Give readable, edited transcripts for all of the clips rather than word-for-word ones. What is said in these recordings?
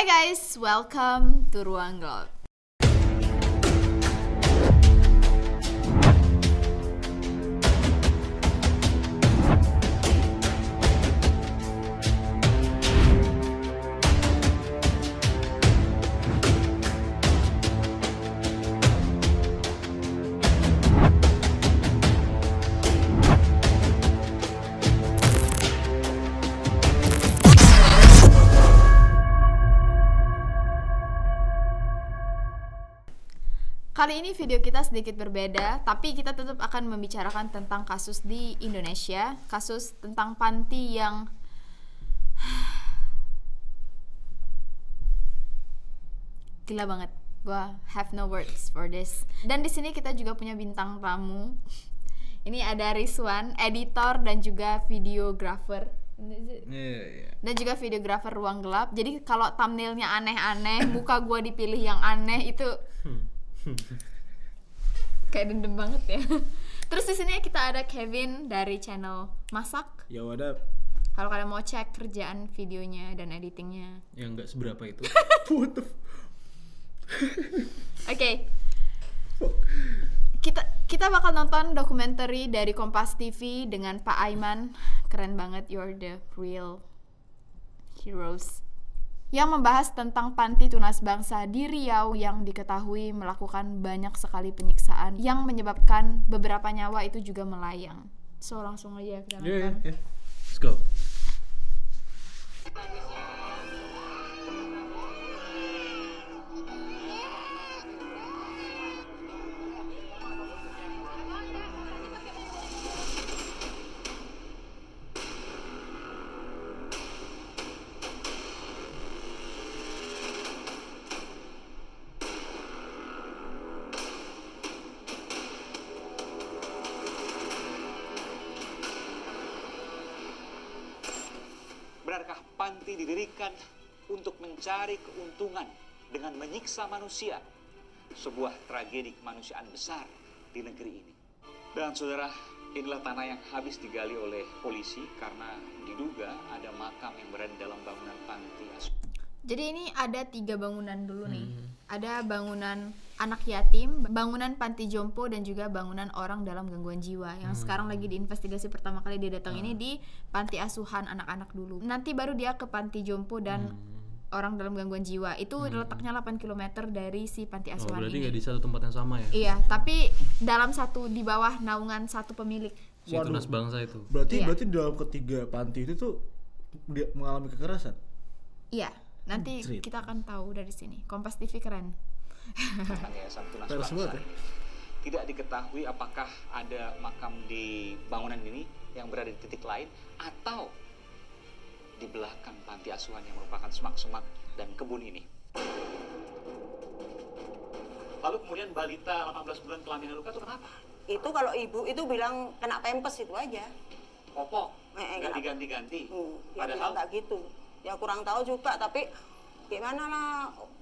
Hai guys, welcome to Ruang Gelap. Kali ini video kita sedikit berbeda, tapi kita tetap akan membicarakan tentang kasus di Indonesia, kasus tentang panti yang gila banget. Gua have no words for this. Dan di sini kita juga punya bintang tamu. Ini ada Rizwan, editor dan juga videographer. Dan juga videographer Ruang Gelap. Jadi kalau thumbnailnya aneh-aneh, muka gua dipilih yang aneh itu kayak dendam banget ya. Terus di sini kita ada Kevin dari channel Masak. Ya wadah. Kalau kalian mau cek kerjaan videonya dan editingnya. Yang nggak seberapa itu. Oke. Kita bakal nonton dokumenter dari Kompas TV dengan Pak Aiman. Keren banget, you're the real heroes. Yang membahas tentang panti tunas bangsa di Riau yang diketahui melakukan banyak sekali penyiksaan yang menyebabkan beberapa nyawa itu juga melayang. So langsung aja kita nonton. Yeah. Let's go. Benarkah panti didirikan untuk mencari keuntungan dengan menyiksa manusia? Sebuah tragedi kemanusiaan besar di negeri ini. Dan saudara, inilah tanah yang habis digali oleh polisi karena diduga ada makam yang berada dalam bangunan panti asuhan. Jadi ini ada 3 bangunan dulu nih. Ada bangunan anak yatim, bangunan panti jompo, dan juga bangunan orang dalam gangguan jiwa. Yang sekarang lagi diinvestigasi pertama kali dia datang ini di panti asuhan anak-anak dulu. Nanti baru dia ke panti jompo dan orang dalam gangguan jiwa. Itu letaknya 8 km dari si panti asuhan berarti ini. nggak di satu tempat yang sama ya? Iya, tapi dalam satu, di bawah naungan satu pemilik. Si tunas bangsa itu. Iya. Berarti dalam ketiga panti itu tuh dia mengalami kekerasan. Iya, nanti kita akan tahu dari sini. Kompas TV keren. Yayasan Tunas Teres Bangsa. banget ya. Tidak diketahui apakah ada makam di bangunan ini yang berada di titik lain atau di belakang panti asuhan yang merupakan semak-semak dan kebun ini. Lalu kemudian balita 18 bulan kelamin luka itu kenapa? Itu kalau ibu itu bilang kena pempes itu aja. Popok, nggak kena- diganti-ganti. Ya Padahal bilang nggak gitu. Ya kurang tahu juga, tapi gimana lah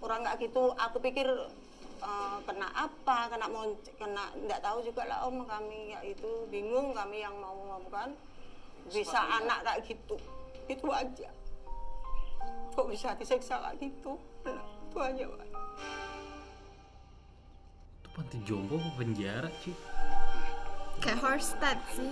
orang nggak gitu. Aku pikir kena apa, kena nggak tahu juga lah om, kami ya itu bingung kami yang mau ngomongkan bisa Seperti anak kayak gitu, itu aja. Kok bisa disiksa kayak gitu? Nah, itu aja Pak. Itu panti jompo apa penjara sih? Kayak Horstad sih.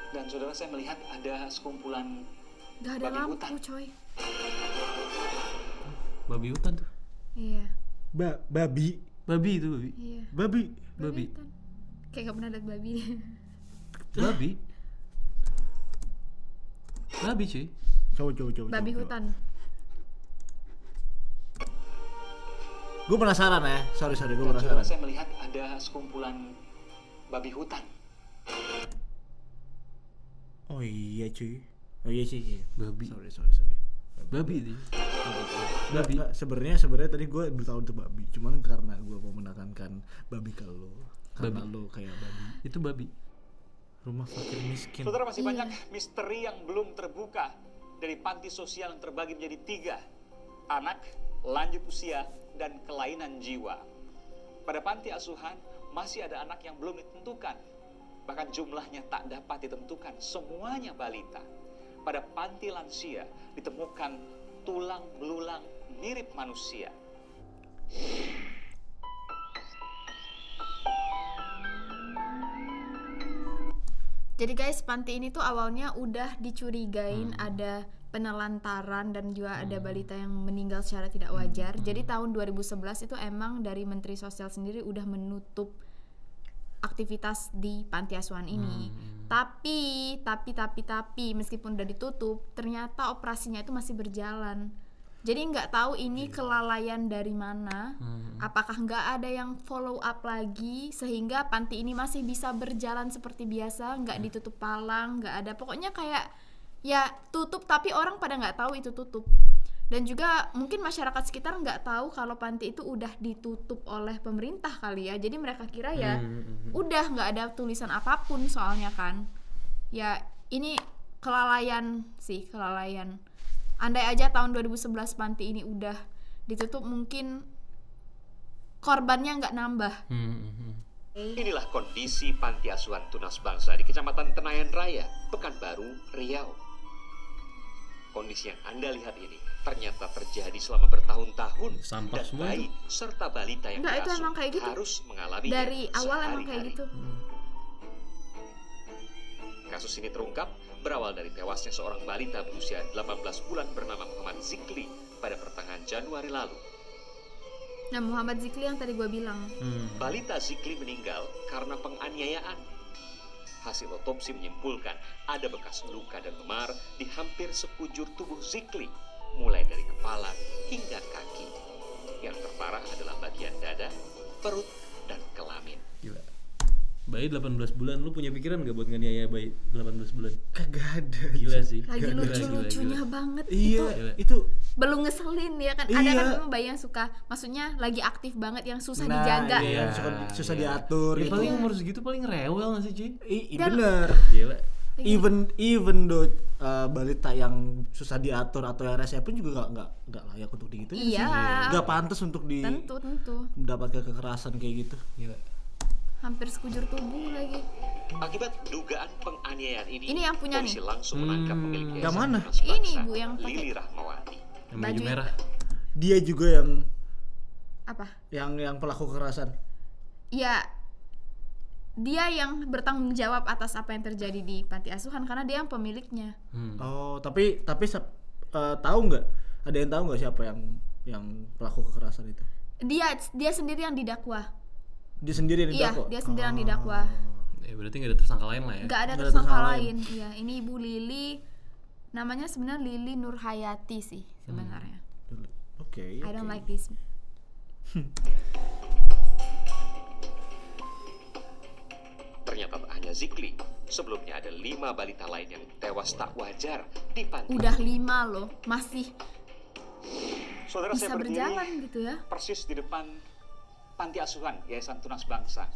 dan saudara, saya melihat ada sekumpulan Gak ada babi lampu hutan. coy. Babi hutan tuh. Iya. Babi. Babi itu babi. Iya. Babi. Babi. hutan. Kayak gak pernah lihat babi. Babi. Babi cuy. Coba. Babi hutan. Gue penasaran ya. Sorry gue Dan saudara, penasaran. saya melihat ada sekumpulan babi hutan. Oh iya cuy. Oh iya sih. Iya. Babi. Sorry. Babi itu. Babi. Nggak, sebenarnya tadi gue bertahu itu babi. Cuman karena gue mau menekankan babi ke lo. Karena Babi. lo kayak babi. Itu babi. Rumah fakir miskin. Saudara, masih banyak misteri yang belum terbuka dari panti sosial yang terbagi menjadi 3. Anak, lanjut usia, dan kelainan jiwa. Pada panti asuhan masih ada anak yang belum ditentukan bahkan jumlahnya tak dapat ditentukan, semuanya balita. Pada panti lansia ditemukan tulang belulang mirip manusia. Jadi guys, panti ini tuh awalnya udah dicurigain ada penelantaran dan juga ada balita yang meninggal secara tidak wajar. Jadi tahun 2011 itu emang dari Menteri Sosial sendiri udah menutup aktivitas di panti asuhan ini. Tapi meskipun udah ditutup, ternyata operasinya itu masih berjalan. Jadi nggak tahu ini kelalaian dari mana. Apakah nggak ada yang follow up lagi sehingga panti ini masih bisa berjalan seperti biasa, nggak ditutup palang, nggak ada. Pokoknya kayak ya tutup tapi orang pada nggak tahu itu tutup. Dan juga mungkin masyarakat sekitar nggak tahu kalau panti itu udah ditutup oleh pemerintah kali ya. Jadi mereka kira ya udah nggak ada tulisan apapun soalnya kan. Ya ini kelalaian sih, kelalaian. Andai aja tahun 2011 panti ini udah ditutup, mungkin korbannya nggak nambah. Inilah kondisi panti asuhan tunas bangsa di Kecamatan Tenayan Raya, Pekanbaru, Riau. Kondisi yang Anda lihat ini ternyata terjadi selama bertahun-tahun. Sampah dan semua bayi serta balita yang Nggak, itu diasuh emang kayak gitu. harus mengalami Dari awal emang kayak gitu. Kasus ini terungkap berawal dari tewasnya seorang balita berusia 18 bulan bernama Muhammad Zikli pada pertengahan Januari lalu. Nah, Muhammad Zikli yang tadi gue bilang. Balita Zikli meninggal karena penganiayaan. Hasil otopsi menyimpulkan ada bekas luka dan memar di hampir sekujur tubuh Zikli, mulai dari kepala hingga kaki. Yang terparah adalah bagian dada, perut, dan kelamin. Gila. Bayi 18 bulan, lu punya pikiran gak buat nganiaya bayi 18 bulan? Kagak ada. Gila sih. Lagi Gila, lucu-lucunya gila. banget. Iya, Gila. itu Belum ngeselin ya kan. Ada Iya. kan memang bayi yang suka, maksudnya lagi aktif banget yang susah nah, dijaga. iya, susah diatur. Ya, gitu. paling umur segitu paling rewel gak sih, cuy? Dan- Bener. Gila. Even though balita yang susah diatur atau yang rese pun juga nggak layak untuk digituin Iya. sih. Nggak pantas untuk Tentu. mendapatkan kekerasan kayak gitu. Gila. Hampir sekujur tubuh lagi. Akibat dugaan penganiayaan ini Ini yang punya polisi nih. langsung menangkap pemilik Yang yayasan mana? Tunas Bangsa, Ini, Bu, yang pakai Lili Rahmawati. Yang baju Baju merah. Dia juga yang Apa? pelaku kekerasan. Ya, dia yang bertanggung jawab atas apa yang terjadi di panti asuhan karena dia yang pemiliknya. Oh, tapi tahu nggak? Ada yang tahu nggak siapa yang pelaku kekerasan itu? Dia sendiri yang didakwa. Dia sendiri yang Iya, didakwa? dia sendiri yang didakwa. Ya berarti gak ada tersangka lain lah ya. Nggak ada Nggak ada tersangka tersangka lain. Iya, ini Ibu Lili, namanya sebenarnya Lili Nurhayati sih sebenarnya. Oke. I don't like this. Ternyata tak hanya Zikli, sebelumnya ada 5 balita lain yang tewas tak wajar di panti. Udah 5 loh, masih Saudara, bisa saya berdiri berjalan gitu ya. persis di depan panti asuhan Yayasan Tunas Bangsa.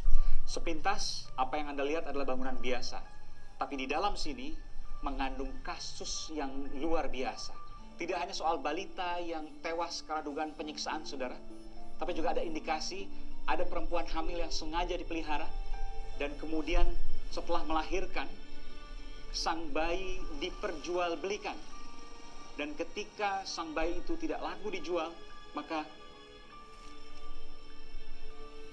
Sepintas apa yang Anda lihat adalah bangunan biasa, tapi di dalam sini mengandung kasus yang luar biasa. Tidak hanya soal balita yang tewas karena dugaan penyiksaan, saudara, tapi juga ada indikasi ada perempuan hamil yang sengaja dipelihara dan kemudian setelah melahirkan sang bayi diperjualbelikan. Dan ketika sang bayi itu tidak laku dijual, maka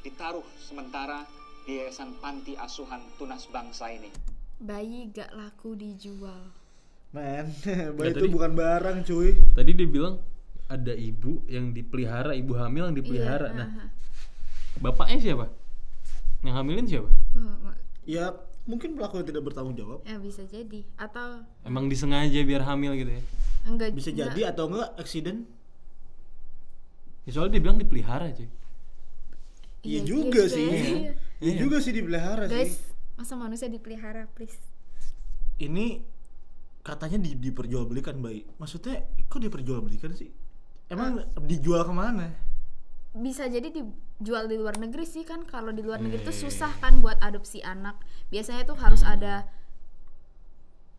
ditaruh sementara di Yayasan Panti Asuhan Tunas Bangsa ini. Bayi gak laku dijual. Men, bayi Nggak, itu tadi- bukan barang, cuy. Tadi dia bilang ada ibu yang dipelihara, ibu hamil yang dipelihara. Iya, Nah, aha. bapaknya siapa? Yang hamilin siapa? Ya, mungkin pelaku yang tidak bertanggung jawab. Ya bisa jadi atau Emang disengaja biar hamil gitu ya? enggak Bisa enggak. jadi atau enggak accident. Ya soalnya dia bilang dipelihara, cuy. Iya juga sih. Iya. Iya juga sih dipelihara Guys, sih. masa manusia dipelihara, please. Ini katanya diperjualbelikan bayi. Maksudnya kok diperjualbelikan sih? Emang dijual kemana? Bisa jadi dijual di luar negeri sih kan. Kalau di luar negeri tuh susah kan buat adopsi anak. Biasanya tuh harus ada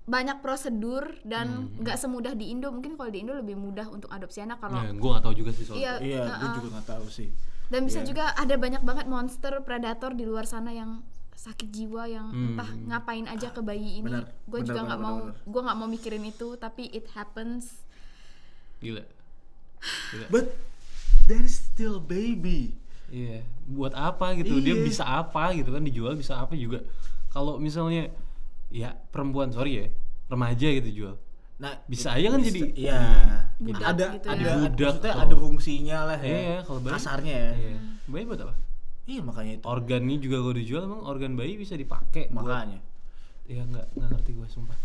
banyak prosedur dan nggak semudah di Indo. Mungkin kalau di Indo lebih mudah untuk adopsi anak kalau Nah, gue gak tahu juga sih soal iya, Iya, gue juga nggak tahu sih. dan bisa Iya. juga ada banyak banget monster predator di luar sana yang sakit jiwa yang entah ngapain aja ke bayi ini. Benar, Gue juga benar, nggak mau, benar. gue nggak mau mikirin itu, tapi it happens. Gila. But there is still a baby. Iya, buat apa gitu? Dia Iya. bisa apa gitu kan, dijual bisa apa juga. Kalau misalnya ya perempuan, sorry ya, remaja gitu jual. Nah, Bisa aja kan jadi iya. Budak ada gitu ya. ada Budak maksudnya atau- ada fungsinya lah ya. Iya, kalau bayi kasarnya ya. Iya. Bayi buat apa? Iya makanya itu. Organnya juga kalau dijual emang organ bayi bisa dipakai buat- Makanya. Ya nggak ngerti gue sumpah.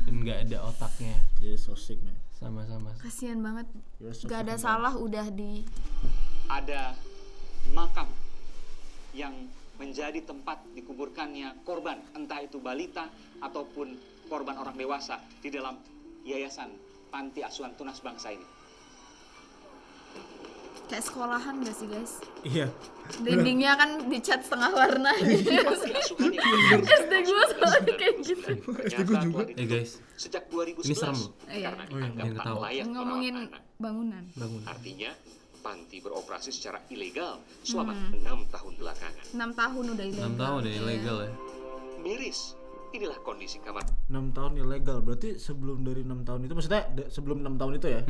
Dan nggak ada otaknya Jadi so sick man. sama-sama. Kasian banget. You're so Gak ada fucking salah udah di Ada makam yang menjadi tempat dikuburkannya korban, entah itu balita ataupun korban orang dewasa di dalam yayasan panti asuhan tunas bangsa ini. kayak sekolahan gak sih guys? Iya. Dindingnya kan dicat setengah warna gitu. Panti asuhan yang SD gue soalnya kayak gitu. ternyata telah ditutup guys, sejak 2011 ini serem loh. Iya. karena yang dianggap tak ketawa. layak Ngomongin merawat anak. bangunan. Artinya panti beroperasi secara ilegal selama 6 tahun belakangan. 6 tahun udah ilegal. 6 tahun ya Iya. ilegal ya. Miris, inilah kondisi kamar 6 tahun ilegal. Berarti sebelum dari 6 tahun itu maksudnya sebelum 6 tahun itu ya.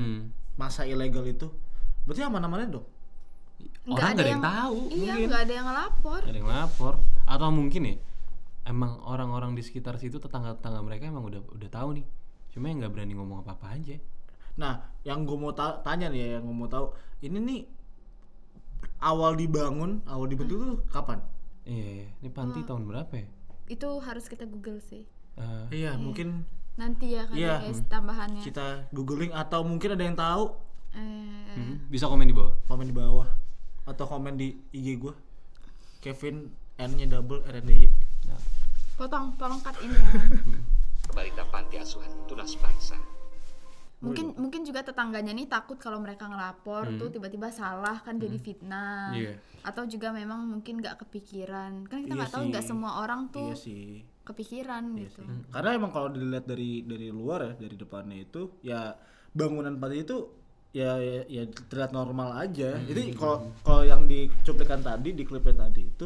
Masa ilegal itu. Berarti aman-aman dong. Orang nggak ada yang tahu Iya, mungkin. nggak ada yang ngelapor. Nggak ada yang lapor. Atau mungkin ya emang orang-orang di sekitar situ, tetangga-tetangga mereka emang udah tahu nih. Cuma yang nggak berani ngomong apa-apa aja. Nah, yang gue mau tanya nih ya, yang gue mau tahu, ini nih awal dibentuk tuh kapan? Iya, ini panti tahun berapa ya? Itu harus kita Google sih. Iya, mungkin Nanti ya kan Iya. guys tambahannya. kita googling atau mungkin ada yang tahu, Bisa komen di bawah. komen di bawah atau komen di IG gue. Kevin N-nya double RNDY. Nah, Tolong cut ini ya. balita panti asuhan tunas bangsa. Mungkin juga tetangganya nih takut kalau mereka ngelapor tuh tiba-tiba salah kan jadi fitnah. Iya. Atau juga memang mungkin nggak kepikiran. Kan kita Iya nggak tahu sih. nggak semua orang tuh Iya sih. kepikiran Iya gitu. sih. Karena emang kalau dilihat dari luar ya, dari depannya itu ya bangunan panti itu ya terlihat normal aja. Jadi kalau yang di cuplikan tadi, di klipnya tadi itu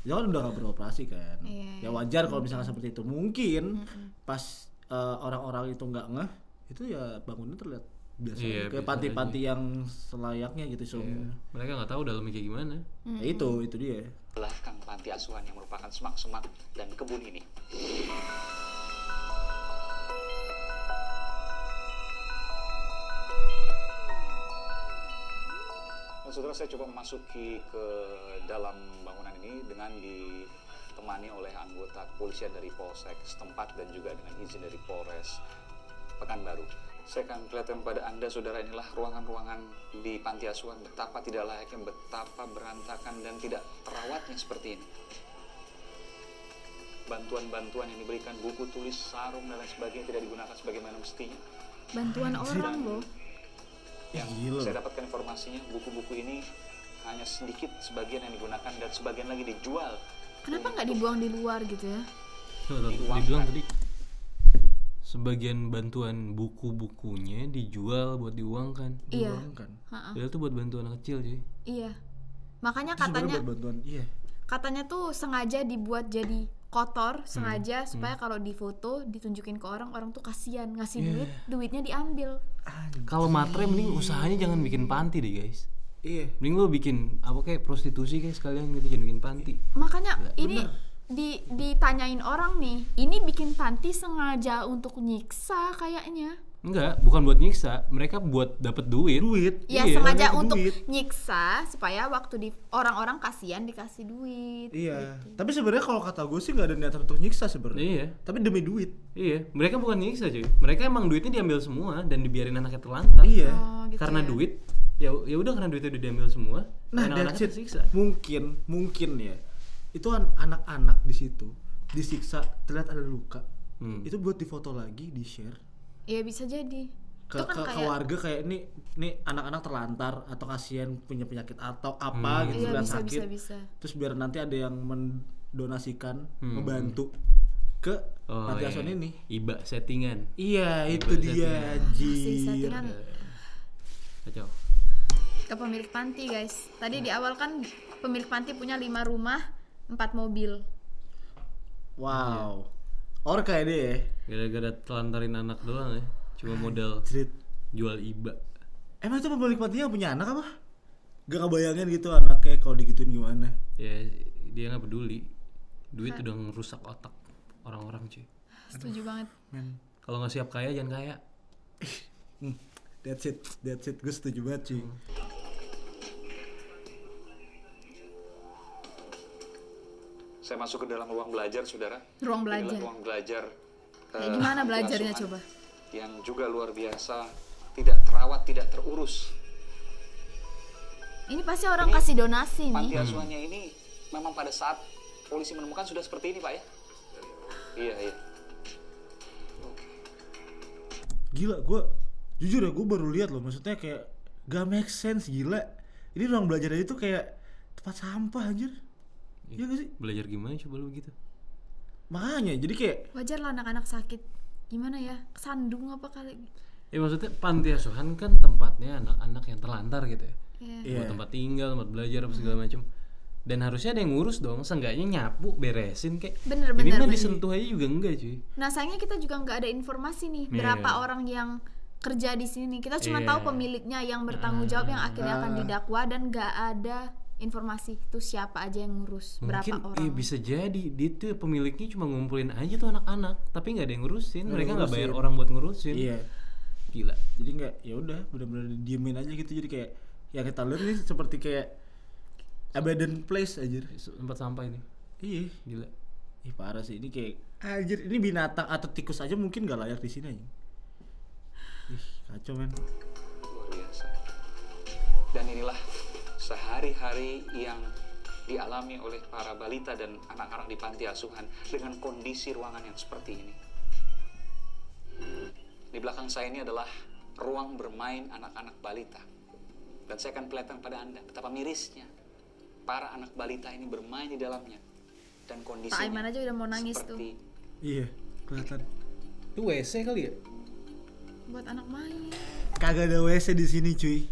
kan udah nggak beroperasi kan. Iya. Ya wajar kalau misalnya seperti itu. Mungkin pas orang-orang itu nggak ngeh, itu ya bangunan terlihat biasa Iya, aja. Kayak biasa panti-panti yang selayaknya gitu. mereka nggak tahu dalamnya kayak gimana. Ya itu dia. Belakang panti asuhan yang merupakan semak-semak dan kebun ini. Nah, saudara, saya coba memasuki ke dalam bangunan ini dengan ditemani oleh anggota kepolisian dari Polsek setempat dan juga dengan izin dari Polres Pekanbaru. Saya akan perlihatkan kepada Anda, saudara, inilah ruangan-ruangan di panti asuhan. Betapa tidak layaknya, betapa berantakan dan tidak terawatnya seperti ini. Bantuan-bantuan yang diberikan, buku tulis, sarung, dan lain sebagainya tidak digunakan sebagaimana mestinya. Bantuan orang loh. Yang Gila. saya dapatkan informasinya, buku-buku ini hanya sedikit sebagian yang digunakan dan sebagian lagi dijual. Kenapa nggak dibuang di luar gitu ya? Tuh, dibilang tadi sebagian bantuan buku-bukunya dijual buat diuangkan. Iya. Kan. Padahal tuh buat bantuan anak kecil cuy. Iya. Makanya Itu sebenarnya katanya buat bantuan. Iya. katanya tuh sengaja dibuat jadi kotor sengaja supaya kalau difoto ditunjukin ke orang tuh kasihan ngasih duitnya diambil. Kalau matre mending usahanya jangan bikin panti deh guys. Iya. Mending lo bikin apa kayak prostitusi kayak sekalian gitu, jangan bikin panti. Makanya ini ditanyain orang nih, ini bikin panti sengaja untuk nyiksa kayaknya. Enggak, bukan buat nyiksa, mereka buat dapet duit. Ya Iya, sengaja dapat untuk duit. nyiksa supaya waktu di orang-orang kasihan dikasih duit. Iya. Tapi sebenarnya kalau kata gue sih nggak ada niatan untuk nyiksa sebenarnya. Iya. Tapi demi duit. Iya, mereka bukan nyiksa cuy. Mereka emang duitnya diambil semua dan dibiarin anaknya terlantar. Iya. Oh, gitu Karena ya. duit, ya udah karena duitnya udah diambil semua. Nah, anak-anaknya that's it. tersiksa. Mungkin ya. Itu anak-anak di situ disiksa, terlihat ada luka. Itu buat difoto lagi, di-share Iya bisa jadi. ke Itu kan ke kayak warga kayak ini anak-anak terlantar atau kasihan punya penyakit atau apa gitu, iya terlihat bisa sakit. bisa. Terus biar nanti ada yang mendonasikan, membantu ke Oh, panti iya. asuhan ini. Iba settingan. Iya, itu Ibarat dia settingan. Si anjir. settingan Kacau. ke pemilik panti guys. Tadi di awal kan pemilik panti punya 5 rumah, 4 mobil. Wow. Orka ya dia ya. Gara-gara telantarin anak doang ya. Cuma modal Cerit. jual iba. Emang itu pemilik pantinya punya anak apa? Gak kebayangin gitu anaknya kalau digituin gimana. Ya dia nggak peduli. Duit udah ngerusak otak orang-orang cuy. Setuju banget. Kalau nggak siap kaya jangan kaya. That's it. Gue setuju banget cuy. Saya masuk ke dalam ruang belajar, saudara. Ruang Inilah belajar. ruang belajar. Kayak gimana panti belajarnya asuhan coba? Yang juga luar biasa, tidak terawat, tidak terurus. Ini pasti orang Ini kasih donasi nih. Panti asuhannya ini memang pada saat polisi menemukan sudah seperti ini, Pak ya? Iya. Gila, gue jujur ya gue baru lihat loh. Maksudnya kayak gak make sense, gila. Ini ruang belajarnya itu kayak tempat sampah anjir. Iya gak sih? Belajar gimana coba lu gitu? Makanya jadi kayak Wajar lah anak-anak sakit. Gimana ya? Kesandung apa kali? Ya maksudnya panti asuhan kan tempatnya anak-anak yang terlantar gitu ya. Iya. Iya. Buat tempat tinggal, tempat belajar apa segala macam. Dan harusnya ada yang ngurus dong, seenggaknya nyapu, beresin kayak. Bener, Ini mah bener. disentuh aja juga enggak cuy. Nah sayangnya kita juga nggak ada informasi nih Iya. berapa orang yang kerja di sini. Kita cuma Iya. tahu pemiliknya yang bertanggung jawab yang akhirnya akan didakwa dan nggak ada informasi itu siapa aja yang ngurus, berapa Mungkin orang. bisa jadi dia tuh pemiliknya cuma ngumpulin aja tuh anak-anak, tapi nggak ada yang ngurusin. Nggak Mereka nggak bayar ngurusin. orang buat ngurusin. iya. Gila. Jadi nggak, ya udah benar-benar diemin aja gitu. Jadi kayak yang kita lihat ini seperti kayak abandoned place aja. Tempat sampah ini. Iya. Gila. Ih parah sih ini kayak anjir, ini binatang atau tikus aja mungkin gak layak di sini aja. Ih kacau men. Luar biasa. Dan inilah sehari-hari yang dialami oleh para balita dan anak-anak di panti asuhan dengan kondisi ruangan yang seperti ini. Di belakang saya ini adalah ruang bermain anak-anak balita. Dan saya akan perlihatkan pada Anda betapa mirisnya para anak balita ini bermain di dalamnya. Dan kondisinya Pak Aiman aja udah mau nangis seperti Iya kelihatan. Itu WC kali ya? buat anak main. Kagak ada WC di sini cuy.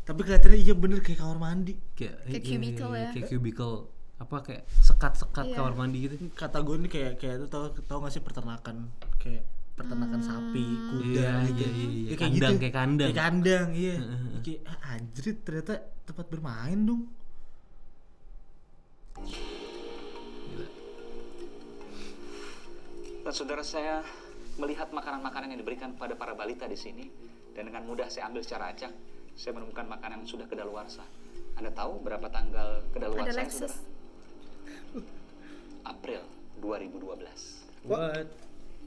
Tapi kelihatannya iya bener kayak kamar mandi. Kayak iya, cubicle ya. Kayak cubicle apa kayak sekat-sekat Iya. kamar mandi gitu. Kata gue ini kayak itu tau gak sih peternakan, kayak peternakan sapi, kuda Iya, gitu. iya. Ya, Kandang, kayak kandang. Kayak kandang, iya. Kayak anjrit ternyata tempat bermain dong. Dan saudara, saya melihat makanan-makanan yang diberikan kepada para balita di sini, dan dengan mudah saya ambil secara acak, saya menemukan makanan yang sudah kedaluarsa. Anda tahu berapa tanggal Ada kedaluarsa, Lexus. saudara? April 2012. What?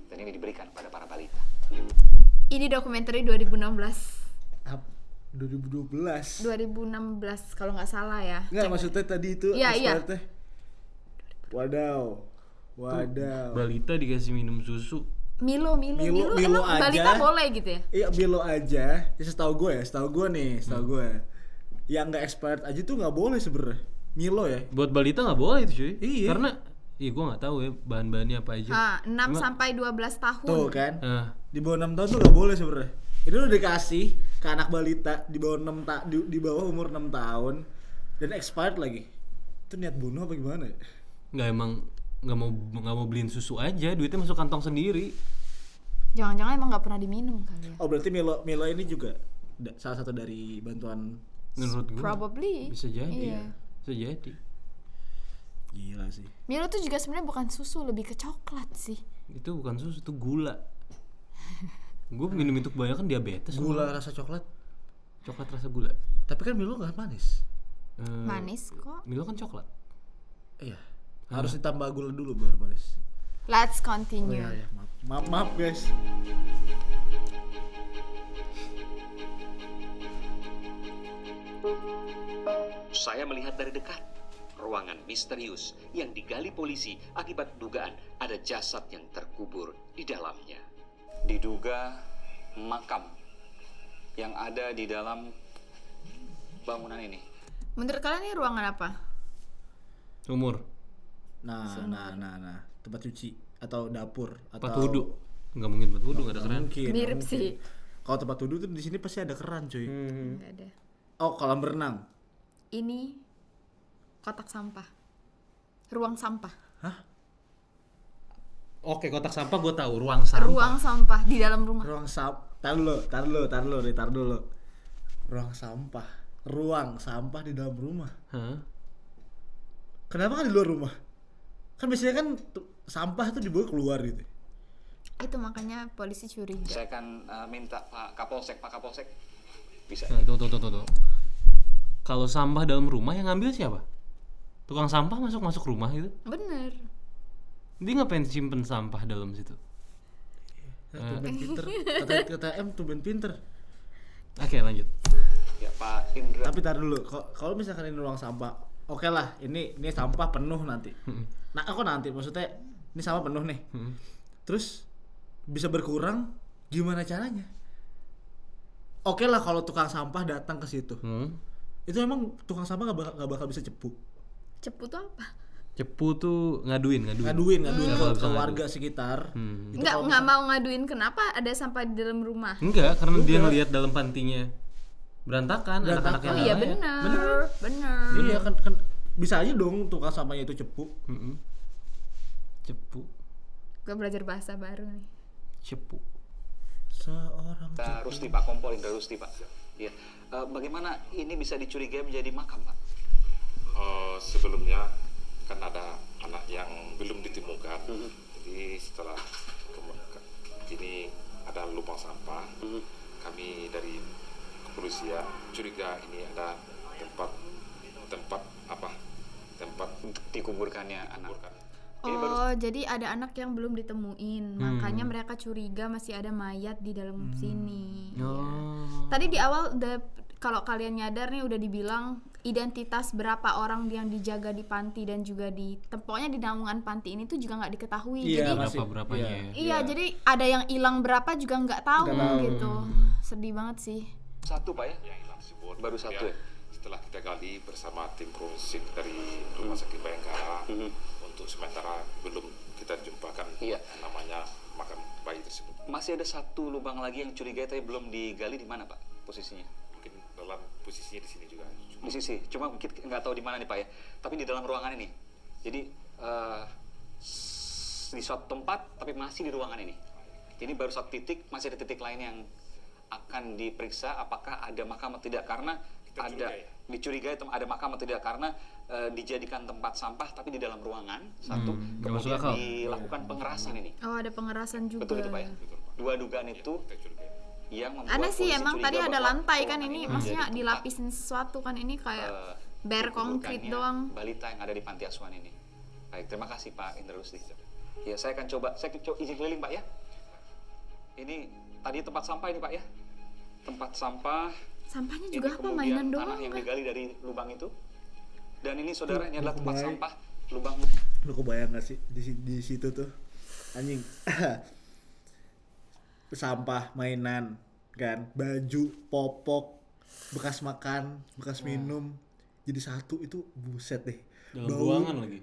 Dan ini diberikan kepada para balita. Ini dokumenter 2016. 2012. 2016 kalau nggak salah ya. Enggak, maksudnya tadi itu Iya, iya. expirednya. Wadaw. Balita dikasih minum susu. Milo Milo emang aja. balita boleh gitu ya? Iya, Milo aja. Ya, setahu gue nih. Yang nggak expired aja tuh nggak boleh sebenarnya. Milo ya. Buat balita nggak boleh itu cuy. Iya. Karena gue nggak tahu ya bahan-bahannya apa aja. 6 Cuma- sampai 12 tahun. Tuh kan. Ah, Di bawah 6 tahun tuh nggak boleh sebenarnya. Itu udah dikasih ke anak balita di bawah di bawah umur 6 tahun dan expired lagi. Itu niat bunuh apa gimana ya? nggak mau beliin susu aja, duitnya masuk kantong sendiri. Jangan-jangan emang nggak pernah diminum kali ya? Oh, berarti Milo ini juga salah satu dari bantuan. Menurut gue Probably. bisa jadi. Iya. Bisa jadi. Gila sih. Milo tuh juga sebenarnya bukan susu, lebih ke coklat sih. Itu bukan susu, itu gula. Gue minum itu kebanyakan diabetes. Gula rasa coklat. Coklat rasa gula. Tapi kan Milo nggak manis. Manis kok. Milo kan coklat. Iya. Harus ditambah gula dulu baru manis. Let's continue. Ya, maaf guys. Saya melihat dari dekat ruangan misterius yang digali polisi akibat dugaan ada jasad yang terkubur di dalamnya. Diduga makam yang ada di dalam bangunan ini. Menurut kalian ini ruangan apa? Sumur. Nah. Tempat cuci atau dapur atau Tempat wudhu. Nggak mungkin tempat wudhu, nggak ada keran. Mungkin. Mirip mungkin. sih. Kalau tempat wudhu tuh di sini pasti ada keran, cuy. Nggak ada. Oh, kolam berenang. Ini kotak sampah. Ruang sampah. Hah? Oke, kotak sampah gue tahu, ruang sampah. Ruang sampah di dalam rumah. Ruang sampah. Tar dulu. Ruang sampah di dalam rumah. Hah? Kenapa kan di luar rumah? Kan biasanya kan sampah tuh dibawa keluar gitu. Itu makanya polisi curiga. Saya akan minta Pak Kapolsek bisa. Nah, tunggu. Kalau sampah dalam rumah yang ngambil siapa? Tukang sampah masuk rumah itu? Bener. Dia ngapain simpen sampah dalam situ? Tumben pinter. Kata M tumben pinter. Oke, lanjut. Ya Pak Indra. Tapi tar dulu, kalau misalkan ini ruang sampah, oke lah, ini sampah penuh nanti. Nah, aku nanti maksudnya ini sampah penuh nih. Terus bisa berkurang, gimana caranya? Oke lah kalau tukang sampah datang ke situ. Itu emang tukang sampah nggak bakal bisa cepu. Cepu tuh apa? Cepu tuh ngaduin. Ngaduin Nggak ke bisa warga sekitar. Itu Nggak kalau mau ngaduin kenapa ada sampah di dalam rumah. Enggak, karena dia ngelihat dalam pantinya berantakan. Anak-anak yang Oh iya lain. bener. Iya kan bisa aja dong tukang sampahnya itu cepu. Cepu. Gue belajar bahasa baru nih. Cepu. Seorang Pak Rusti, Pak Kompol Indra Rusti, Pak. Iya. Bagaimana ini bisa dicurigai menjadi makam, Pak? Sebelumnya kan ada anak yang belum ditemukan. Jadi setelah ini ada lubang sampah, kami dari kepolisian curiga ini ada tempat Untuk dikuburkannya anak. Oh, jadi ada anak yang belum ditemuin, makanya mereka curiga masih ada mayat di dalam sini. Oh. Tadi di awal kalau kalian nyadar nih udah dibilang identitas berapa orang yang dijaga di panti dan juga pokoknya di naungan panti ini tuh juga nggak diketahui. Iya, Jadi Berapanya ya? iya, jadi ada yang hilang berapa juga nggak tahu gitu. Sedih banget sih. Satu, Pak ya? yang hilang tersebut. Baru satu ya? Setelah kita gali bersama tim forensik dari Rumah Sakit Bayangkara, untuk sementara belum kita jumpakan Iya. namanya makam bayi tersebut. Masih ada satu lubang lagi yang curigai tapi belum digali. Di mana, Pak, posisinya? Mungkin dalam posisinya di sini juga. Di sisi, cuma mungkin nggak tahu di mana nih, Pak ya. Tapi di dalam ruangan ini. Jadi di suatu tempat tapi masih di ruangan ini. Ini baru satu titik, masih ada titik lain yang akan diperiksa apakah ada makam atau tidak, karena dicurigai ada makam atau tidak, karena dijadikan tempat sampah tapi di dalam ruangan satu, nggak masuk kemudian akal. dilakukan pengerasan ini. Oh, ada pengerasan juga. Betul itu, Pak ya? Dua dugaan itu Kita curigai. yang membuat Aneh sih, polisi emang curiga tadi ada bahwa lantai kan ruangan ini, ini maksudnya menjadi tempat, dilapisin sesuatu kan, ini kayak bare konkrit dikuburkannya doang. balita yang ada di panti asuhan ini. Baik, terima kasih Pak Indra Rusdi. Ya, saya akan coba izin keliling, Pak ya. Ini tadi tempat sampah ini, Pak ya. Tempat sampah. Sampahnya Ini juga apa, kemudian mainan tanah doang yang kan? digali dari lubang itu. Dan ini saudara, ini adalah tempat Baik. sampah lubang. Lu kebayang gak sih di situ tuh anjing sampah mainan kan, baju, popok, bekas makan, bekas minum jadi satu, itu buset deh. Dalam ruangan lagi.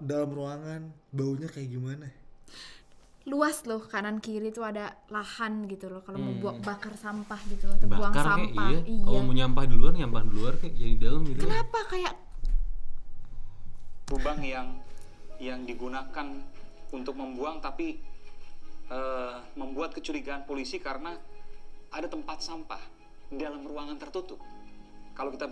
Dalam ruangan baunya kayak gimana? Luas loh, kanan kiri tuh ada lahan gitu loh kalau mau bakar sampah gitu atau buang Bakar kayak sampah. iya. Kalau mau nyampah di luar kayak jadi di dalam gitu. Kenapa kayak Lubang yang digunakan untuk membuang, tapi membuat kecurigaan polisi karena ada tempat sampah di dalam ruangan tertutup. Kalau kita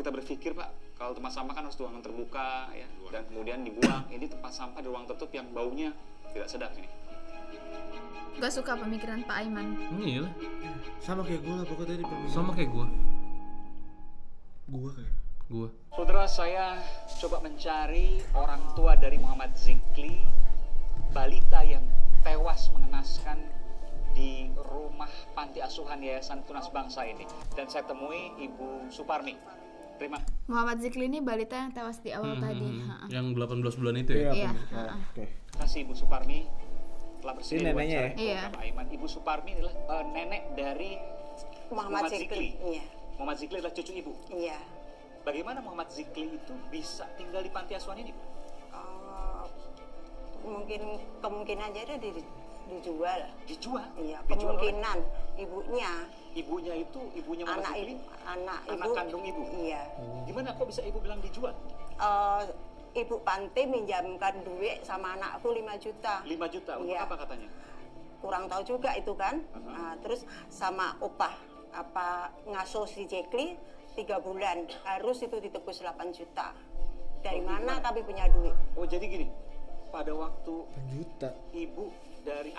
berpikir, Pak, kalau tempat sampah kan harus ruangan terbuka ya, dan kemudian dibuang. Ini tempat sampah di ruang tertutup yang baunya tidak sedap ini. gak suka pemikiran Pak Aiman? Iya lah. Sama kayak gue lah pokoknya tadi Sama kayak gue. Gue Saudara, saya coba mencari orang tua dari Muhammad Zikli, balita yang tewas mengenaskan di rumah panti asuhan Yayasan Tunas Bangsa ini. Dan saya temui Ibu Suparmi. Terima Muhammad Zikli ini balita yang tewas di awal tadi. Yang 18 bulan itu ya. Iya. Oke. kasih Ibu Suparmi telah bersedia Ini neneknya diwawancara ya? program Aiman. Ibu Suparmi adalah nenek dari Muhammad Zikli. Iya. Muhammad Zikli adalah cucu Ibu. Iya. Bagaimana Muhammad Zikli itu bisa tinggal di panti asuhan ini, Bu? Mungkin kemungkinan aja dia dijual. Dijual? Iya, Dijual oleh kemungkinan ibunya, ibunya itu, ibunya Muhammad anak Zikli? ibu, anak Anak ibu. kandung ibu? Iya. Gimana kok bisa ibu bilang dijual? ibu panti minjamkan duit sama anakku 5 juta. 5 juta untuk Iya. apa katanya? Kurang tahu juga itu kan. Nah, terus sama upah apa ngasuh si Jekli 3 bulan harus itu ditebus 8 juta. Dari mana kami punya duit? Oh jadi gini, pada waktu 8 juta. ibu dari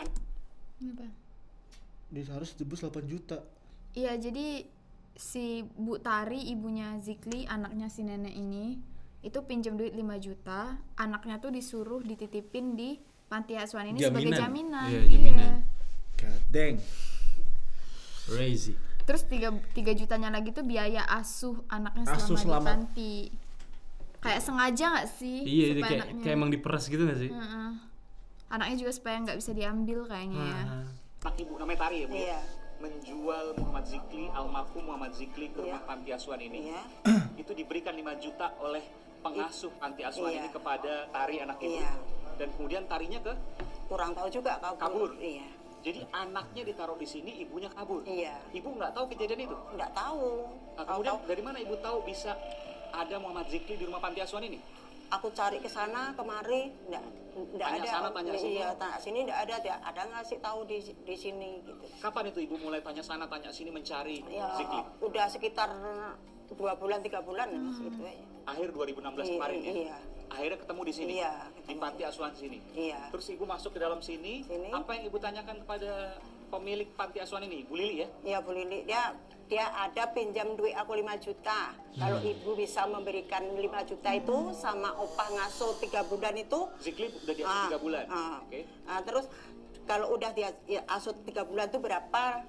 Apa? Dia harus tebus 8 juta. Iya, jadi si Bu Tari, ibunya Zikli, anaknya si nenek ini, itu pinjam duit 5 juta, anaknya tuh disuruh dititipin di panti asuhan ini sebagai Jaminan. jaminan. Iya, jaminan. God dang. Crazy. Terus 3 jutanya lagi tuh biaya asuh anaknya Asuh selama di selama- panti. Kayak sengaja nggak sih? Iya, ini supaya kayak anaknya- kayak emang diperas gitu gak sih? Heeh. Anaknya juga supaya nggak bisa diambil kayaknya ya. anak ibu namanya Tari ya Bu? Iya. Menjual Muhammad Zikli, almarhum Muhammad Zikli ke rumah Iya. panti asuhan ini. Iya. Itu diberikan 5 juta oleh pengasuh panti asuhan Iya. ini kepada Tari anak ibu. Iya. Dan kemudian Tarinya Kurang tahu juga kabur. Iya. Jadi anaknya ditaruh di sini, ibunya kabur. Iya. Ibu nggak tahu kejadian itu. Nggak tahu. Nah, Tahu-tahu kemudian dari mana ibu tahu bisa ada Muhammad Zikli di rumah panti asuhan ini? aku cari ke sana kemari nggak Tanya ada. sana, tanya sini. Iya, tanya sini nggak ada. Ada nggak sih tahu di sini gitu. Kapan itu ibu mulai tanya sana, tanya sini mencari Ya, Zikli? udah sekitar 2 bulan 3 bulan ya, gitu aja. Akhir 2016 kemarin ya? Iya. Akhirnya ketemu di sini, Iya, di ketemu. panti asuhan sini. Iya. Terus ibu masuk ke dalam sini, Sini. apa yang ibu tanyakan kepada pemilik panti asuhan ini, Bu Lili ya? Iya Bu Lili, dia ada pinjam duit aku 5 juta. Kalau ibu bisa memberikan 5 juta itu sama upah ngasuh 3 bulan itu. Zikli udah diasuh 3 bulan. Oke. Nah, terus kalau udah dia asuh 3 bulan itu berapa?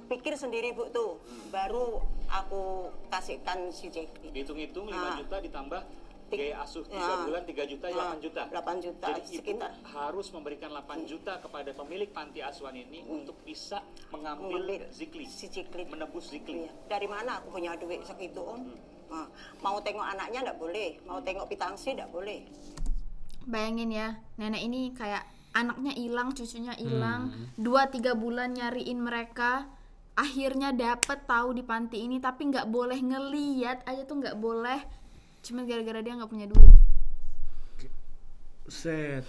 Pikir sendiri Bu tuh. Baru aku kasihkan si Jeki. Dihitung-hitung 5 juta ditambah biaya asuh 3 bulan 3 juta ya 8 juta. 8 juta Jadi ibu sekitar. harus memberikan 8 juta kepada pemilik panti asuhan ini untuk bisa mengambil Zikli, Si Jekli. menebus Zikli. Iya. Dari mana aku punya duit segitu Om? Nah, mau tengok anaknya nggak boleh, mau tengok pitangsi nggak boleh. Bayangin ya, nenek ini kayak anaknya hilang, cucunya hilang, 2-3 bulan nyariin mereka, akhirnya dapet tahu di panti ini, tapi nggak boleh ngeliat aja tuh nggak boleh, cuma gara-gara dia nggak punya duit. Set.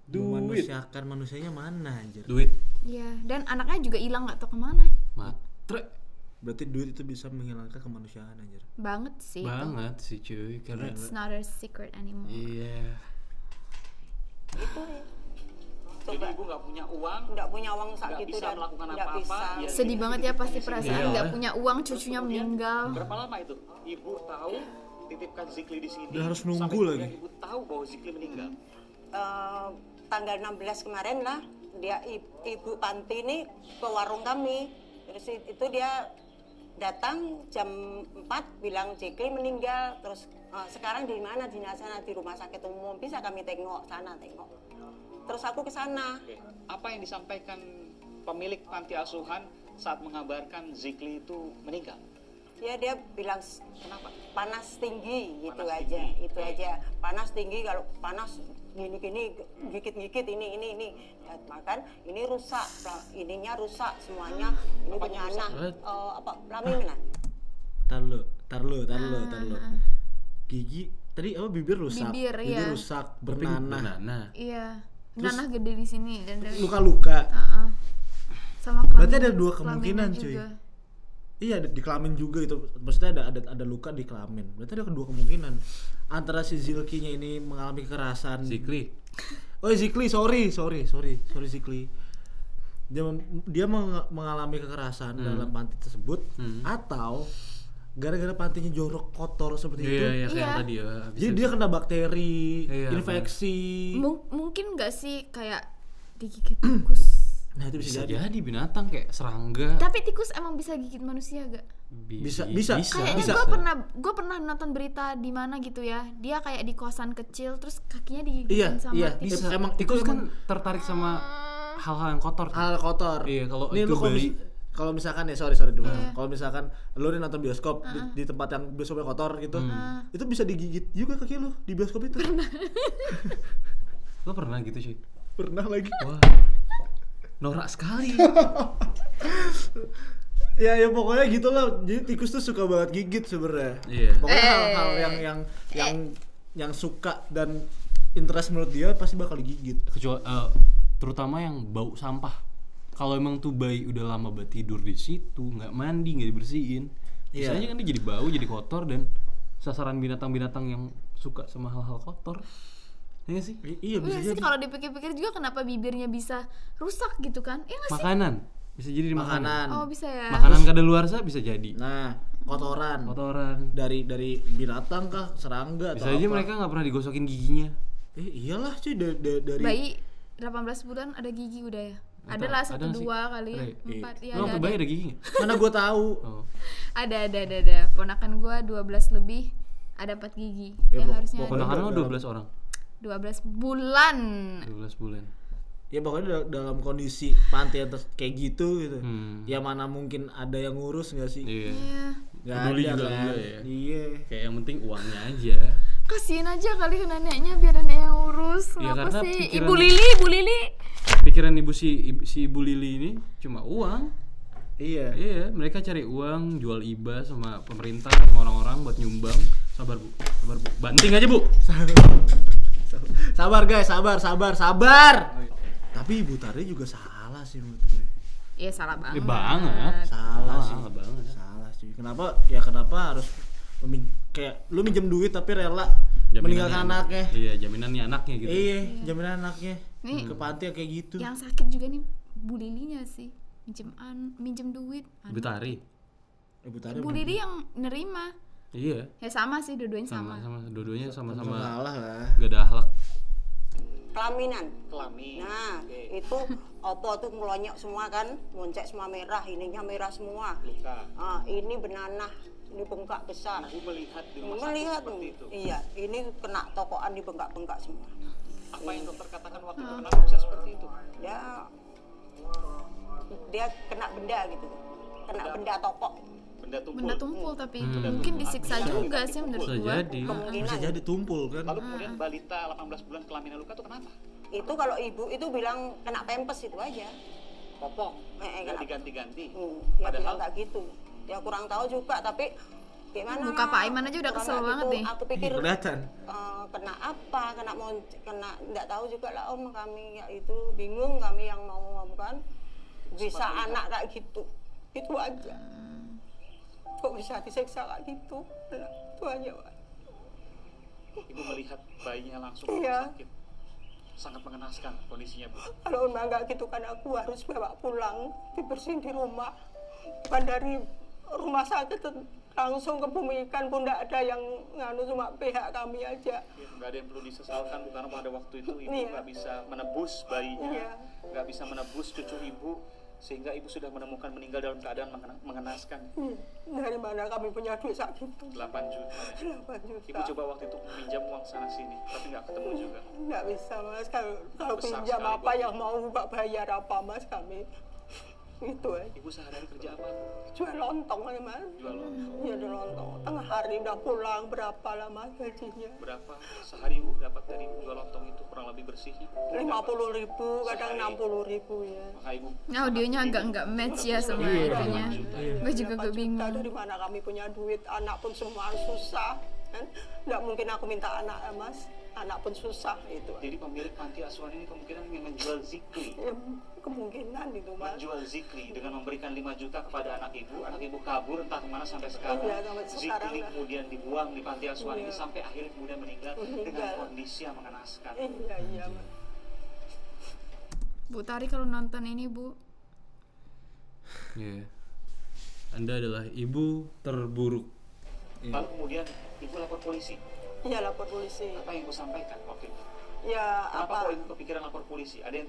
Duit. Memanusiakan manusianya mana anjir? Duit. Iya, dan anaknya juga hilang nggak tahu kemana. Matre. Berarti duit itu bisa menghilangkan kemanusiaan anjir. Banget sih. Banget sih cuy, karena It's not a secret anymore. iya. Itu ya. Jadi ibu nggak punya uang, Nggak punya uang saat nggak itu bisa dan melakukan nggak apa-apa. bisa. ya Sedih banget ya pasti perasaan Iya. nggak punya uang, Terus cucunya kemudian, meninggal. Berapa lama itu? Ibu tahu titipkan Zikli di sini. Dia harus nunggu sampai kemudian lagi. Ibu tahu bahwa Zikli meninggal. Tanggal 16 kemarin lah dia ibu panti ini ke warung kami. Terus itu dia datang jam 4 bilang Jekli meninggal. Terus sekarang di mana jenazahnya? Di rumah sakit umum. Bisa kami tengok sana tengok. Terus aku ke sana. Oke. Apa yang disampaikan pemilik panti asuhan saat mengabarkan Zikli itu meninggal? Ya dia bilang Kenapa? panas tinggi gitu Panas aja. tinggi. Itu aja. Panas tinggi, kalau panas gini-gini gigit-gigit ini. Ya, makan ini rusak, ininya rusak semuanya. Ini punya anak apa? Pelaminan. Tarlo. Gigi tadi apa bibir rusak. Bibir, iya. rusak, Kuping bernanah. bernanah. Iya, nanah gede di sini dan dari Luka-luka. sama Berarti kelamin- ada dua kelaminnya kemungkinan, cuy. juga. Iya, di kelamin juga itu. Maksudnya ada luka di kelamin. Berarti ada kedua kemungkinan. Antara si Zilkinya ini mengalami kekerasan. Zikli. Oh, Zikli, sorry Zikli. Dia mengalami kekerasan dalam panti tersebut atau gara-gara pantinya jorok kotor seperti itu. Iya, kayak Iya. yang tadi ya. habis Jadi itu. dia kena bakteri, Iya, infeksi. Mungkin nggak sih kayak digigit tikus? Nah, itu bisa bisa jadi. jadi binatang kayak serangga. Tapi tikus emang bisa gigit manusia gak? Bisa. Kayaknya Bisa. gue pernah nonton berita di mana gitu ya. Dia kayak di kosan kecil terus kakinya digigitin sama iya. tikus. Bisa. Emang Tikus itu kan tertarik sama hal-hal yang kotor. hal kotor. Iya, kalau Nih, itu lu kalau misalkan ya sorry dulu. Kalau misalkan lu nih nonton bioskop di tempat yang bioskopnya kotor gitu, itu bisa digigit juga kaki lu di bioskop itu. Lo pernah gitu cuy? Pernah lagi. Wah. Norak sekali. Ya pokoknya gitu lah. Jadi tikus tuh suka banget gigit sebenarnya. Iya. Pokoknya hal-hal yang yang suka dan interest menurut dia pasti bakal digigit. Kecuali terutama yang bau sampah. Kalau emang tuh bayi udah lama banget tidur di situ, nggak mandi, nggak dibersihin, bisa aja kan dia jadi bau, jadi kotor, dan sasaran binatang-binatang yang suka sama hal-hal kotor. Iya sih. Iya bisa Iya sih, jadi. kalau dipikir-pikir juga kenapa bibirnya bisa rusak gitu kan? Iya nggak sih? Makanan bisa jadi di makanan. Makanan. Oh bisa ya. Makanan kadaluarsa bisa jadi. Nah, kotoran. Dari binatang kah, serangga Bisa atau aja apa. mereka nggak pernah digosokin giginya. Iyalah cuy dari Bayi 18 bulan ada gigi udah ya? Ada lah, Ada 1, nggak sih? 2 kali ya, Ada 4 ya Lu waktu ada. bayi ada giginya? mana gua tahu. Oh. Ada. Ponakan gua 12 lebih ada 4 gigi. Ya, Ya, harusnya ada. Ponakan lo 12 orang. 12 bulan. 12 bulan. Ya pokoknya dalam kondisi panti yang kayak gitu gitu. Ya mana mungkin ada yang ngurus nggak sih? Iya. Iya. Nggak Peduli ada juga kan. enggak ya? Iya. Kayak yang penting uangnya aja. Kasihin aja kali ke neneknya biar nenek yang urus. Ya, Kenapa karena sih? pikiran- Ibu Lili. Pikiran si Ibu Lili ini cuma uang. Iya. Iya, mereka cari uang, jual iba sama pemerintah, sama orang-orang buat nyumbang. Sabar bu. Banting aja bu. Sabar guys, sabar. Tapi Ibu Tari juga salah sih menurut gue. Iya salah banget. Banget. Salah sih. banget. Salah sih. Kenapa harus kayak lu minjem duit tapi rela meninggalkan anaknya. Iya, jaminannya anaknya gitu. Iya, jaminan anaknya. Nih. Ke panti yang kayak gitu. Yang sakit juga nih Bu Lilinya sih. Minjem duit. Ibu Tari. Ibu Tari Bu Lili yang nerima. Iya. Ya sama sih, dua-duanya sama. Dua-duanya sama-sama salah lah. gak ada akhlak. Kelaminan. Kelamin. Nah, itu opo tuh melonyok semua kan, moncek semua merah, ininya merah semua. Luka. Ah, ini benanah, ini bengkak besar. Ibu melihat di rumah sakit Melihat seperti itu. iya, ini kena tokoan di bengkak-bengkak semua. Apa yang dokter katakan waktu itu? Kenapa bisa seperti itu? Dia kena benda gitu, kena benda tokok. Benda tumpul tapi mungkin disiksa juga sih menurut Bisa gua. jadi. Bisa jadi tumpul kan. Lalu kemudian balita 18 bulan kelaminan luka itu kenapa? Itu kalau ibu itu bilang kena pempes itu aja. Popok. Nggak Kena. diganti-ganti. Dia bilang Padahal nggak gitu. Dia kurang tahu juga, tapi gimana? Muka Pak Aiman aja udah Kurang kesel nggak banget gitu. nih. Aku pikir Kelihatan. kena apa? Kena nggak tahu juga lah om, kami ya itu bingung, kami yang mau ngomongkan bisa anak kayak gitu. Itu aja. Kok bisa disiksa kayak gitu? Nah, itu aja, Pak. ibu melihat bayinya langsung Iya. sakit. Sangat mengenaskan kondisinya, Bu. Kalau memang nggak gitu kan aku harus bawa pulang, dibersihin di rumah. Bukan dari rumah sakit langsung kebumikan pun nggak ada yang nganu, cuma pihak kami aja. Ya, nggak ada yang perlu disesalkan, Bu, karena pada waktu itu ibu Iya. nggak bisa menebus bayinya, Iya. nggak bisa menebus cucu ibu, sehingga ibu sudah menemukan meninggal dalam keadaan mengenaskan. Dari mana kami punya duit saat itu? 8 juta. 8 juta. Ibu coba waktu itu meminjam uang sana sini, tapi nggak ketemu juga. Nggak bisa mas, kalau Besar pinjam sekali, apa Bu. yang mau Mbak bayar apa mas kami. Itu Ibu sehari-hari kerja apa? jual lontong ya mas. Jual lontong. Iya jual lontong. Tengah hari udah pulang, berapa lama gajinya? Berapa sehari ibu dapat dari jual lontong itu, kurang lebih bersihnya? 50.000, kadang Sehari. 60.000 ya. Maka ibu Nah, audionya agak nggak match ya sama itunya. Gue juga Berapa gak bingung. juta, dari mana kami punya duit, anak pun semua susah kan. Nggak mungkin aku minta anak ya mas, anak pun susah itu. jadi pemilik panti asuhan ini kemungkinan ingin menjual Zikri. Ya, kemungkinan itu mas. Menjual Zikri dengan memberikan 5 juta kepada anak ibu kabur entah kemana sampai sekarang. Iya, sampai sekarang Zikri lah. kemudian dibuang di panti asuhan Iya. ini sampai akhirnya kemudian meninggal dengan Meninggal. kondisi yang mengenaskan. Iya mas. Bu Tari kalau nonton ini Bu, Iya. Anda adalah ibu terburuk. Lalu kemudian ibu lapor polisi. Iya lapor polisi. Apa yang ibu sampaikan waktu itu? Ya Kenapa apa? kok ibu kepikiran lapor polisi? Ada yang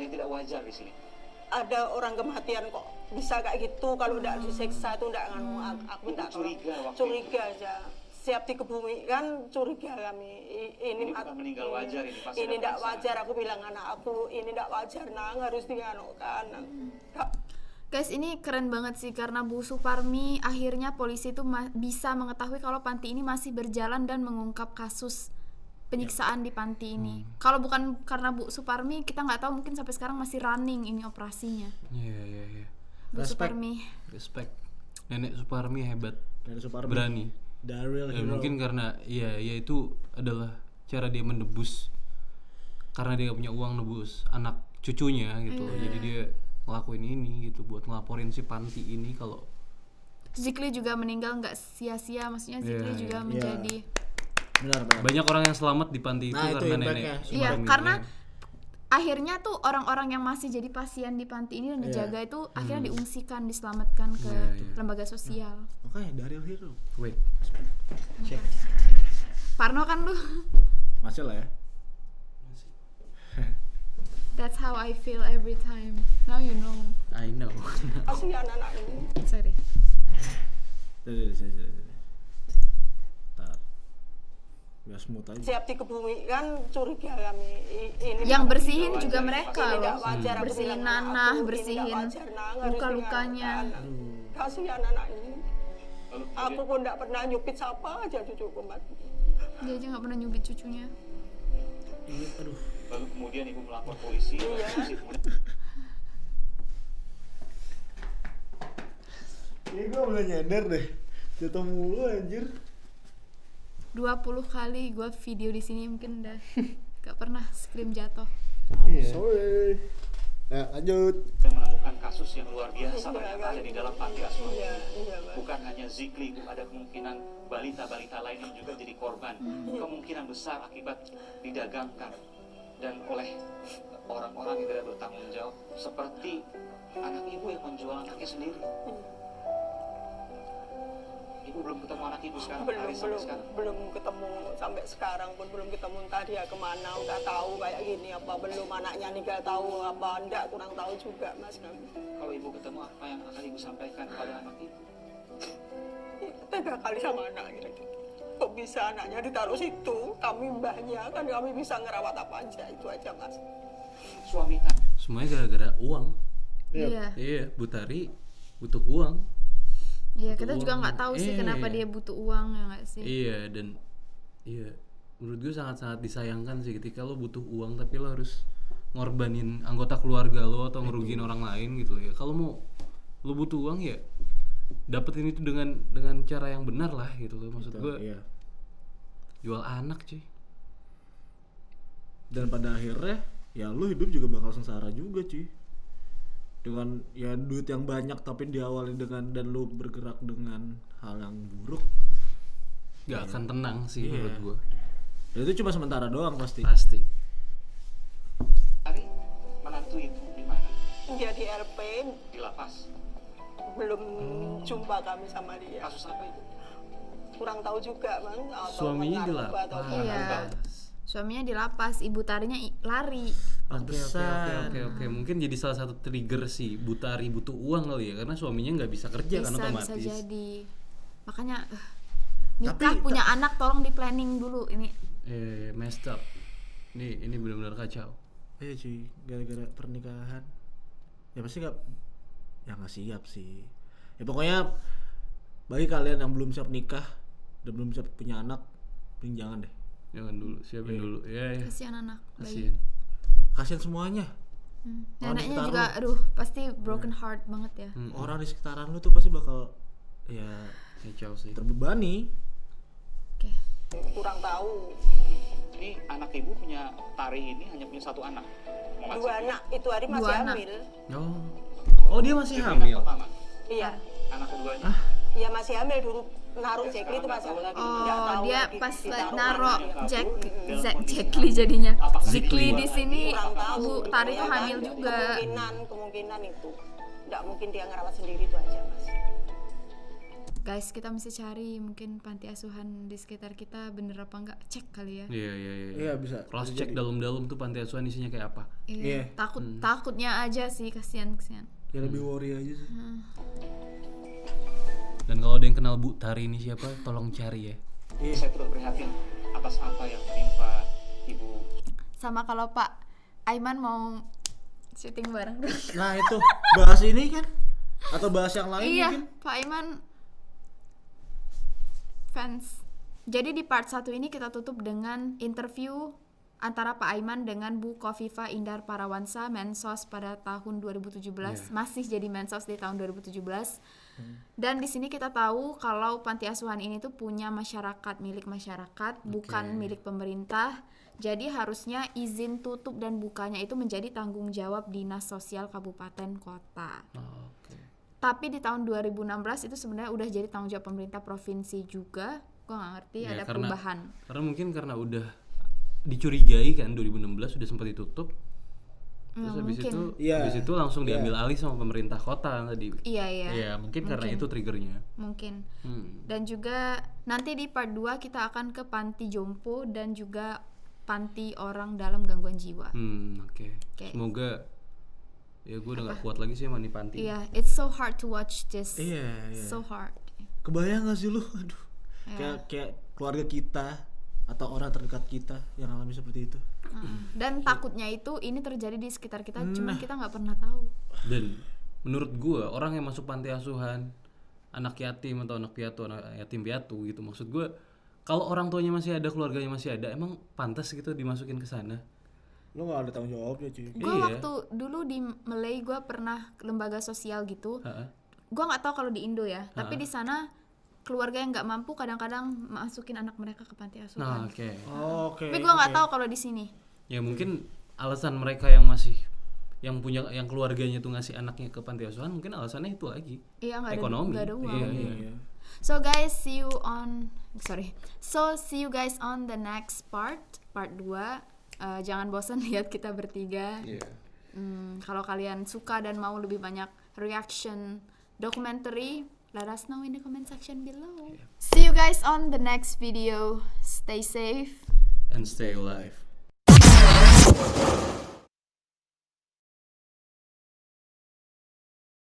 tidak wajar di sini. Ada orang kematian kok bisa kayak gitu, kalau udah disiksa itu udah nganu, aku Ibu minta curiga waktu curiga aja, siap dikebumikan, curiga kami. Ini bukan meninggal wajar, ini pasti ini ada tidak perasaan. wajar, aku bilang anak aku ini tidak wajar nang, harus dianukan. guys ini keren banget sih karena Bu Suparmi akhirnya polisi itu bisa mengetahui kalau panti ini masih berjalan dan mengungkap kasus penyiksaan di panti ini. Kalau bukan karena Bu Suparmi kita nggak tahu, mungkin sampai sekarang masih running ini operasinya. Iya. Bu Respect. Suparmi. Respect. Nenek Suparmi hebat. Dari Suparmi. Berani. The real Ya, hero. mungkin karena ya itu adalah cara dia menebus, karena dia gak punya uang nebus anak cucunya gitu. Jadi dia ngelakuin ini gitu buat ngelaporin si panti ini kalau Zikli juga meninggal nggak sia-sia, maksudnya Zikli Iya, juga iya. menjadi Benar. banyak orang yang selamat di panti itu Nah, itu karena impactnya. nenek. iya, Sumarmi. karena akhirnya tuh orang-orang yang masih jadi pasien di panti ini dan Iya. dijaga itu akhirnya diungsikan, diselamatkan ke Iya, iya. lembaga sosial. Makanya The real hero. Wait, Parno kan lu. Masih lah ya. That's how I feel every time. Now you know. I know. Kasihan anak ini. Sorry. Sini. Ntar. Biar smooth aja. Siap dikebumikan, curiga kami. Ini Yang nggak bersihin wajar. juga mereka Ini nggak loh. wajar, aku Bersihin bilang, nanah, "Anak aku, ini nggak bersihin wajar, Nang, harus luka-lukanya." diingatkan." Kasihan anak ini. Aku pun nggak pernah nyupit siapa aja cucuku mati. Dia aja nggak pernah nyubit cucunya. Ini aduh. Lalu kemudian ibu melapor polisi. Iya. Polisi kemudian Ini gue boleh nyender deh. Jatuh mulu anjir. 20 kali gue video di sini mungkin udah gak pernah scream jatuh. Sorry. Nah, lanjut. menemukan kasus yang luar biasa Iya, ternyata kan? ada di dalam panti asuhan Iya, ini. iya, Mas. Bukan hanya Zikli, ada kemungkinan balita-balita lain yang juga jadi korban. Kemungkinan besar akibat didagangkan dan oleh orang-orang yang tidak bertanggung jawab, seperti anak ibu yang menjual anaknya sendiri. Ibu belum ketemu anak ibu sekarang, hari sampai sekarang. belum ketemu sampai sekarang pun belum ketemu, entah dia kemana, udah tahu kayak gini apa belum, anaknya nikah tahu apa enggak, kurang tahu juga Mas kami. Kalau ibu ketemu, apa yang akan ibu sampaikan kepada anak ibu? Tega kali sama anak gitu. Kok bisa anaknya ditaruh situ, kami mbahnya kan kami bisa ngerawat apa aja, itu aja Mas. Suami Semuanya gara-gara uang. Iya. Iya, Butari butuh uang. Iya, Butuh kita juga uang. nggak tahu sih Iya, kenapa iya. dia butuh uang ya nggak sih. Iya, dan iya menurut gue sangat-sangat disayangkan sih ketika lo butuh uang tapi lo harus ngorbanin anggota keluarga lo atau ngerugiin orang lain gitu ya. Kalau mau lo butuh uang ya dapetin itu dengan cara yang benar lah gitu loh. Maksud gue Iya. jual anak cuy. Dan pada akhirnya ya lu hidup juga bakal sengsara juga cuy. Dengan ya duit yang banyak tapi diawali dengan dan lu bergerak dengan hal yang buruk. Gak akan tenang sih Iya. menurut gue. Dan itu cuma sementara doang pasti. Pasti. Hari menantu ibu di mana? Dia di RP, Di lapas. belum jumpa kami sama dia. Kasus apa itu? Kurang tahu juga Bang, atau Suaminya di narkoba atau lapas. apa. Iya. Suaminya di lapas, ibu tarinya lari. Oke. Mungkin jadi salah satu trigger sih Butari butuh uang kali ya karena suaminya nggak bisa kerja kan Bisa otomatis. jadi. Makanya nikah punya anak tolong di planning dulu ini. Messed up. Ini benar-benar kacau. Iya cuy, gara-gara pernikahan. Ya pasti nggak siap sih. Ya pokoknya bagi kalian yang belum siap nikah dan belum siap punya anak, mending jangan deh. Jangan dulu, siapin dulu. Ya. Kasihan anak bayi. Kasian. Kasian semuanya. Orang di Neneknya sekitar juga lu. aduh pasti broken heart banget ya. Orang di sekitaran lu tuh pasti bakal ya Kacau sih. terbebani. Oke. Kurang tahu. Ini anak ibu punya Tari ini hanya punya satu anak. Muhammad Dua Zikri. anak, itu hari masih Dua anak. hamil. Oh dia masih Zikri hamil. anak pertama. Iya. Anak keduanya. Iya masih hamil dulu, naruh Jekli itu masih hamil. Nggak Oh, tahu dia lagi pas ditaruh naro mana. Jackly jadinya. Apakah Zikli itu di sini Kurang tahu. Bu Tari Ya tuh kan? hamil juga. Kemungkinan itu. Nggak mungkin dia ngerawat sendiri itu aja Mas. Guys, kita mesti cari mungkin panti asuhan di sekitar kita bener apa enggak, cek kali ya. Iya. Iya bisa. Cross Bisa check jadi. dalam-dalam tuh panti asuhan isinya kayak apa. Iya. Takutnya aja sih, kasihan. Ya lebih worry aja sih. Dan kalau ada yang kenal Bu Tari ini siapa, tolong cari ya. Saya turut prihatin atas apa yang menimpa ibu. Sama kalau Pak Aiman mau syuting bareng. Nah itu bahas ini kan atau bahas yang lain Iya, mungkin. Pak Aiman fans. Jadi di part 1 ini kita tutup dengan interview antara Pak Aiman dengan Bu Kofifa Indar Parawansa, Mensos pada tahun 2017, masih jadi Mensos di tahun 2017. Dan di sini kita tahu kalau panti asuhan ini tuh punya masyarakat, milik masyarakat, bukan milik pemerintah. Jadi harusnya izin tutup dan bukanya itu menjadi tanggung jawab Dinas Sosial Kabupaten Kota. Oke. Tapi di tahun 2016 itu sebenarnya udah jadi tanggung jawab pemerintah provinsi juga. Gua nggak ngerti Ya, ada perubahan. Karena mungkin karena udah dicurigai kan 2016 sudah sempat ditutup. Terus habis mungkin. itu Iya. habis itu langsung diambil alih sama pemerintah kota tadi. Iya. Ya, mungkin karena itu triggernya. Mungkin. Hmm. Dan juga nanti di part 2 kita akan ke panti jompo dan juga panti orang dalam gangguan jiwa. Oke. Oke. Semoga ya gue udah gak kuat lagi sih sama nih panti. Iya, it's so hard to watch this. Iya. So hard. Kebayang gak sih lu? Aduh. Kayak keluarga kita atau orang terdekat kita yang alami seperti itu. Dan takutnya itu ini terjadi di sekitar kita, cuman kita nggak pernah tahu. Dan menurut gue orang yang masuk panti asuhan, anak yatim atau anak piatu, anak yatim piatu gitu, maksud gue kalau orang tuanya masih ada, keluarganya masih ada, emang pantas gitu dimasukin ke sana? Lu gak ada tanggung jawabnya cuy. Gue Iya. waktu dulu di Malay gue pernah lembaga sosial gitu. Heeh. Gue nggak tahu kalau di Indo ya, tapi di sana keluarga yang nggak mampu kadang-kadang masukin anak mereka ke panti Nah, asuhan. oke. Oke. Tapi gue nggak tahu kalau di sini. Ya mungkin alasan mereka yang masih yang keluarganya tuh ngasih anaknya ke panti asuhan mungkin alasannya itu lagi. Iya, nggak Ekonomi. ada uang. Iya. So see you guys on the next part 2. Jangan bosan lihat kita bertiga. Iya. Kalau kalian suka dan mau lebih banyak reaction documentary, let us know in the comment section below. See you guys on the next video. Stay safe. And stay alive.